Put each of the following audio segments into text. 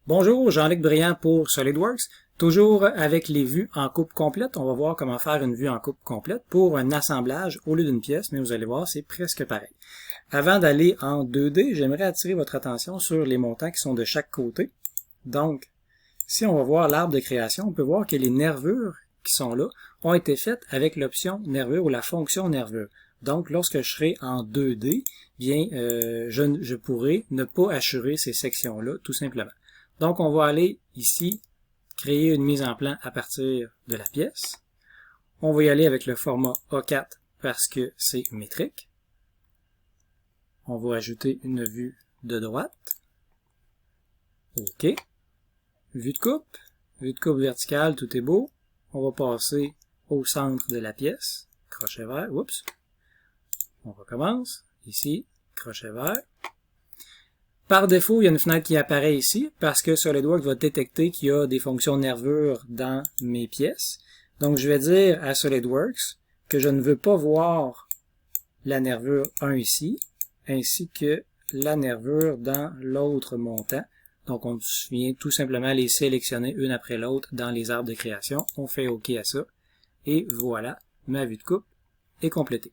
Bonjour, Jean-Luc Briand pour SolidWorks. Toujours avec les vues en coupe complète, on va voir comment faire une vue en coupe complète pour un assemblage au lieu d'une pièce, mais vous allez voir, c'est presque pareil. Avant d'aller en 2D, j'aimerais attirer votre attention sur les montants qui sont de chaque côté. Donc, si on va voir l'arbre de création, on peut voir que les nervures qui sont là ont été faites avec l'option nervure ou la fonction nervure. Donc, lorsque je serai en 2D, bien, je pourrai ne pas hachurer ces sections-là, tout simplement. Donc, on va aller ici, créer une mise en plan à partir de la pièce. On va y aller avec le format A4 parce que c'est métrique. On va ajouter une vue de droite. OK. Vue de coupe verticale, tout est beau. On va passer au centre de la pièce. Crochet vert, oups. On recommence. Ici, crochet vert. Par défaut, il y a une fenêtre qui apparaît ici parce que SolidWorks va détecter qu'il y a des fonctions nervures dans mes pièces. Donc, je vais dire à SolidWorks que je ne veux pas voir la nervure 1 ici, ainsi que la nervure dans l'autre montant. Donc, on vient tout simplement les sélectionner une après l'autre dans les arbres de création. On fait OK à ça. Et voilà, ma vue de coupe est complétée.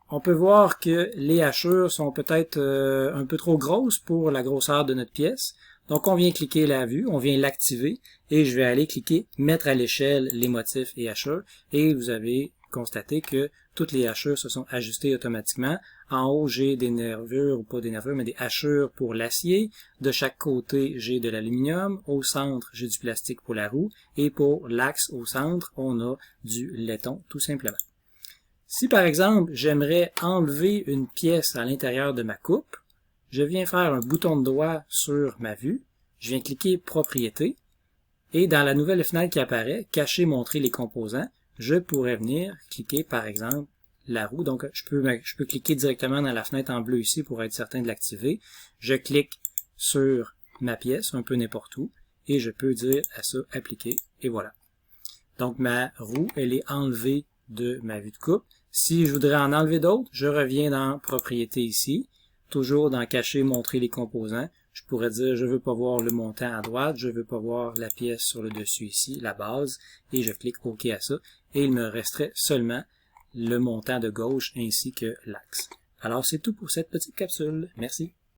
On peut voir que les hachures sont peut-être un peu trop grosses pour la grosseur de notre pièce. Donc, on vient cliquer la vue, on vient l'activer et je vais aller cliquer « Mettre à l'échelle les motifs et hachures » et vous avez constaté que toutes les hachures se sont ajustées automatiquement. En haut, j'ai des nervures, ou pas des nervures, mais des hachures pour l'acier. De chaque côté, j'ai de l'aluminium. Au centre, j'ai du plastique pour la roue. Et pour l'axe au centre, on a du laiton, tout simplement. Si par exemple, j'aimerais enlever une pièce à l'intérieur de ma coupe, je viens faire un bouton de doigt sur ma vue, je viens cliquer Propriétés, et dans la nouvelle fenêtre qui apparaît, Cacher, montrer les composants, je pourrais venir cliquer par exemple la roue. Donc je peux cliquer directement dans la fenêtre en bleu ici pour être certain de l'activer. Je clique sur ma pièce, un peu n'importe où, et je peux dire à ça Appliquer, et voilà. Donc ma roue, elle est enlevée de ma vue de coupe. Si je voudrais en enlever d'autres, je reviens dans Propriétés ici, toujours dans Cacher, montrer les composants. Je pourrais dire, je veux pas voir le montant à droite, je veux pas voir la pièce sur le dessus ici, la base, et je clique OK à ça, et il me resterait seulement le montant de gauche ainsi que l'axe. Alors c'est tout pour cette petite capsule. Merci.